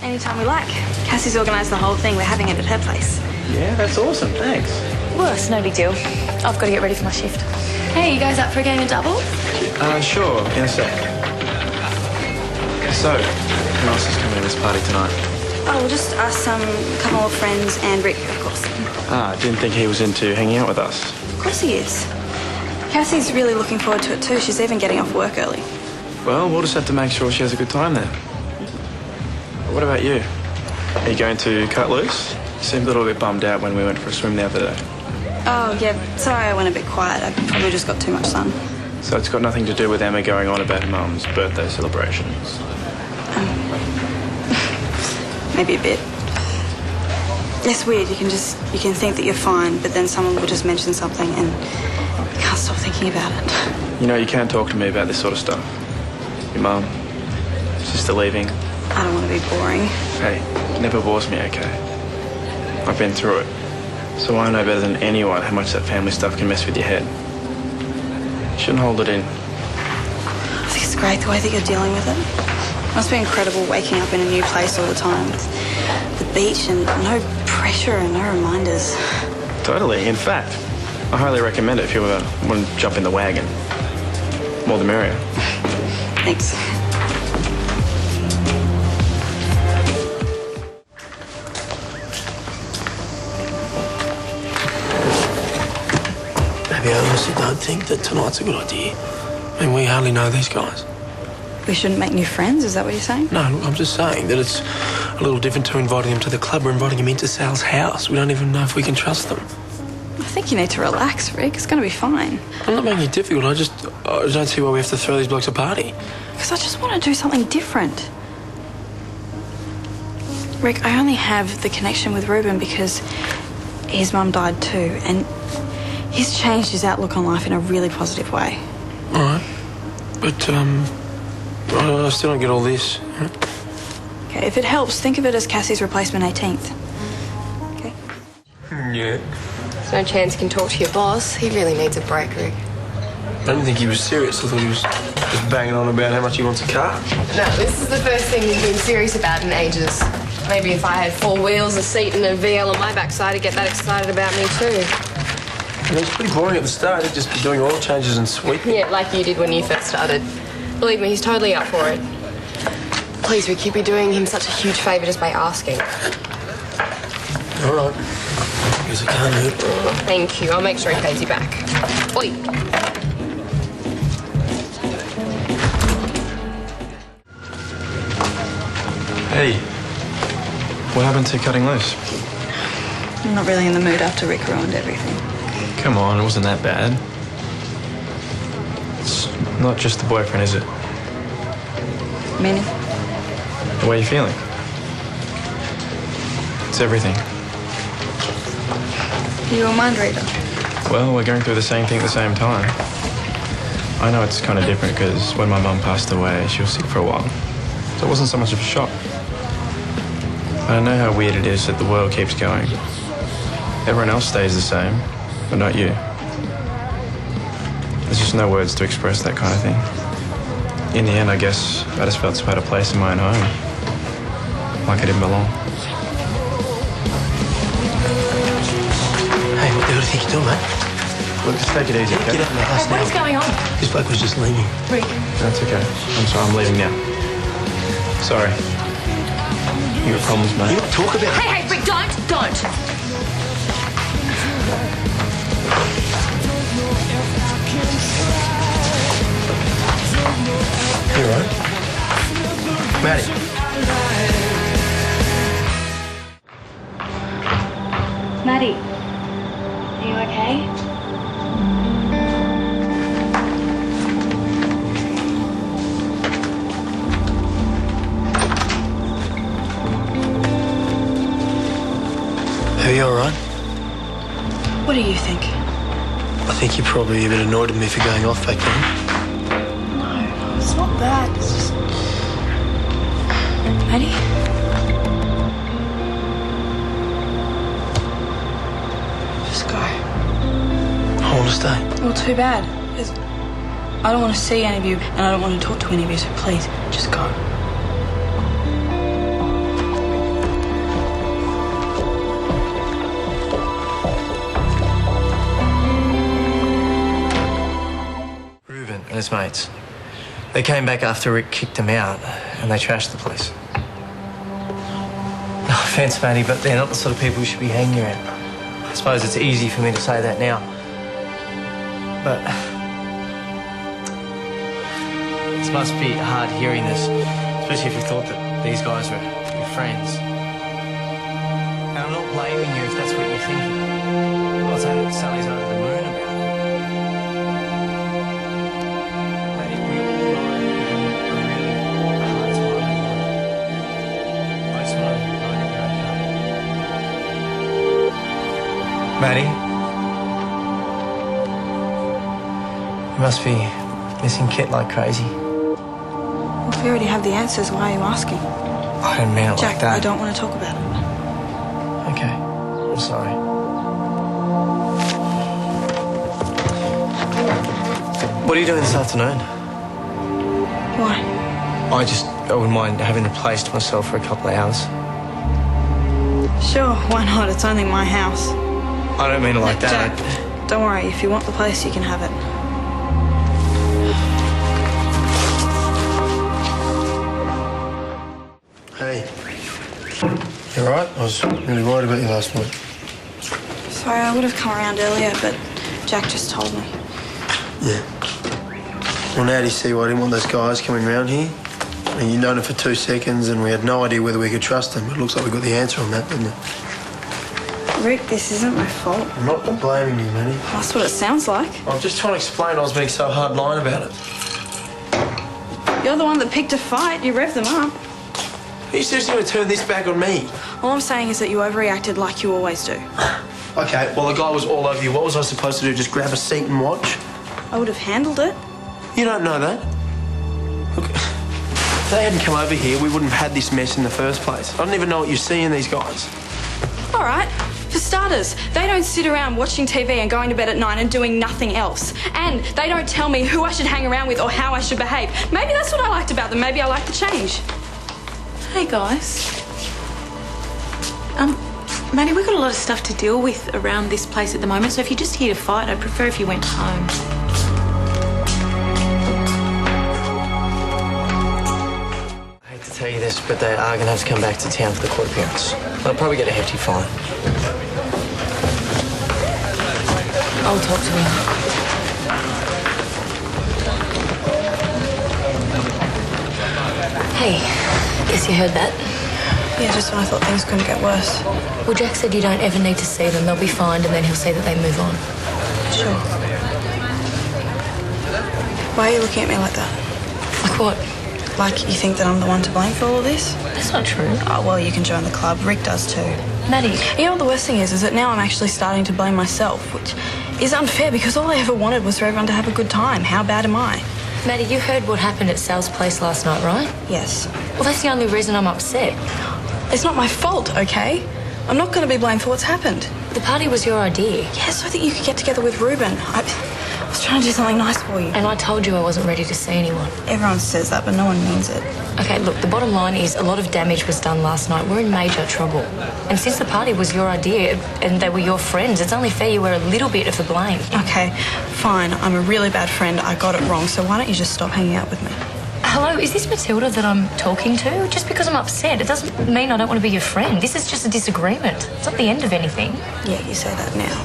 Anytime we like. Cassie's organised the whole thing. We're having it at her place. Yeah, that's awesome. Thanks. Well, it's no big deal. I've got to get ready for my shift. Hey, you guys up for a game of double? Sure. In a sec. So, who else is coming to this party tonight? Oh, well, just us, a couple of friends, and Rick, of course. Didn't think he was into hanging out with us. Of course he is. Cassie's really looking forward to it too. She's even getting off work early. Well, we'll just have to make sure she has a good time then. What about you? Are you going to cut loose? You seemed a little bit bummed out when we went for a swim the other day. Oh, yeah. Sorry I went a bit quiet. I probably just got too much sun. So it's got nothing to do with Emma going on about her mum's birthday celebrations? Maybe a bit. It's weird. You can think that you're fine, but then someone will just mention something and you can't stop thinking about it. You know, you can't talk to me about this sort of stuff. Your mum, sister leaving. I don't want to be boring. Hey, it never bores me, okay? I've been through it. So I know better than anyone how much that family stuff can mess with your head. You shouldn't hold it in. I think it's great the way that you're dealing with it. It must be incredible waking up in a new place all the time with the beach and no pressure and no reminders. Totally. In fact, I highly recommend it if you want to jump in the wagon. More the merrier. Thanks. Maybe I honestly don't think that tonight's a good idea. I mean, we hardly know these guys. We shouldn't make new friends, is that what you're saying? No, I'm just saying that it's a little different to inviting them to the club or inviting them into Sal's house. We don't even know if we can trust them. I think you need to relax, Rick. It's going to be fine. I'm not making it difficult. I don't see why we have to throw these blokes a party. Because I just want to do something different. Rick, I only have the connection with Ruben because his mum died too, and he's changed his outlook on life in a really positive way. All right. But, I still don't get all this. Okay, if it helps, think of it as Cassie's replacement 18th. Okay? Yeah. There's no chance you can talk to your boss. He really needs a break, Rick. I didn't think he was serious. I thought he was just banging on about how much he wants a car. No, this is the first thing he's been serious about in ages. Maybe if I had 4 wheels, a seat and a VL on my backside, he'd get that excited about me too. It was pretty boring at the start. He'd just be doing oil changes and sweeping. Yeah, like you did when you first started. Believe me, he's totally up for it. Please, Rick, you'd be doing him such a huge favour just by asking. All right. Guess I can't do it. Thank you. I'll make sure he pays you back. Oi! Hey, what happened to cutting loose? I'm not really in the mood after Rick ruined everything. Come on, it wasn't that bad. It's not just the boyfriend, is it? Meaning? The way you're feeling. It's everything. Are you a mind reader? Well, we're going through the same thing at the same time. I know it's kind of different because when my mum passed away, she was sick for a while. So it wasn't so much of a shock. But I know how weird it is that the world keeps going. Everyone else stays the same, but not you. There's just no words to express that kind of thing. In the end, I guess I just felt so out of place in my own home. Like I didn't belong. Hey, what the hell do you think you're doing, mate? Look, just take it easy, okay? Get out of the house now. What is going on? This bloke was just leaving. Rick. That's okay. I'm sorry, I'm leaving now. Sorry. You got problems, mate? You don't talk about it. Hey, Rick, don't! You all right? Maddie. Maddie, are you okay? Are you all right? What do you think? I think you're probably a bit annoyed at me for going off back then. No, it's not that. It's just... Maddie? Just go. I want to stay. Well, too bad. I don't want to see any of you, and I don't want to talk to any of you, so please, just go. his mates. They came back after Rick kicked them out and they trashed the place. No offence, Matty, but they're not the sort of people you should be hanging around. I suppose it's easy for me to say that now. But it must be hard hearing this, especially if you thought that these guys were your friends. And I'm not blaming you if that's what you're thinking. I'm not saying that Sally's over the moon about it. Matty, we all know you're having a really hard time. I just want to know that you're okay. Matty? You must be missing Kit like crazy. Well, if you already have the answers, why are you asking? I didn't mean it Jack, like that. I don't want to talk about it. Okay, I'm sorry. What are you doing this afternoon? Why? I wouldn't mind having the place to myself for a couple of hours. Sure, why not? It's only my house. I don't mean it like that. Jack, don't worry. If you want the place, you can have it. Hey. You all right? I was really worried about you last night. Sorry, I would have come around earlier, but Jack just told me. Yeah. Well, now do you see why I didn't want those guys coming round here? I mean, you'd known it for 2 seconds and we had no idea whether we could trust them. But it looks like we got the answer on that, didn't it? Rick, this isn't my fault. I'm not blaming you, Manny. That's what it sounds like. I'm just trying to explain I was being so hard line about it. You're the one that picked a fight. You revved them up. Are you seriously going to turn this back on me? All I'm saying is that you overreacted like you always do. Okay, well, the guy was all over you. What was I supposed to do? Just grab a seat and watch? I would have handled it. You don't know that. Look, if they hadn't come over here, we wouldn't have had this mess in the first place. I don't even know what you see in these guys. All right. For starters, they don't sit around watching TV and going to bed at 9 and doing nothing else. And they don't tell me who I should hang around with or how I should behave. Maybe that's what I liked about them. Maybe I like the change. Hey guys. Maddie, we've got a lot of stuff to deal with around this place at the moment, so if you're just here to fight, I'd prefer if you went home. I hate to tell you this, but they are going to have to come back to town for the court appearance. They'll probably get a hefty fine. I'll talk to him. Hey, guess you heard that. Yeah, just when I thought things couldn't get worse. Well, Jack said you don't ever need to see them. They'll be fined and then he'll say that they move on. Sure. Why are you looking at me like that? Like what? Like you think that I'm the one to blame for all of this? That's not true. Oh, well, you can join the club. Rick does too. Maddie. You know what the worst thing is that now I'm actually starting to blame myself, which is unfair because all I ever wanted was for everyone to have a good time. How bad am I? Maddie, you heard what happened at Sal's place last night, right? Yes. Well, that's the only reason I'm upset. It's not my fault, okay? I'm not going to be blamed for what's happened. The party was your idea. Yeah, so that you could get together with Ruben. I was trying to do something nice for you. And I told you I wasn't ready to see anyone. Everyone says that, but no one means it. Okay, look, the bottom line is a lot of damage was done last night. We're in major trouble. And since the party was your idea and they were your friends, it's only fair you wear a little bit of the blame. Okay, fine. I'm a really bad friend. I got it wrong, so why don't you just stop hanging out with me? Hello, is this Matilda that I'm talking to? Just because I'm upset, it doesn't mean I don't want to be your friend. This is just a disagreement. It's not the end of anything. Yeah, you say that now.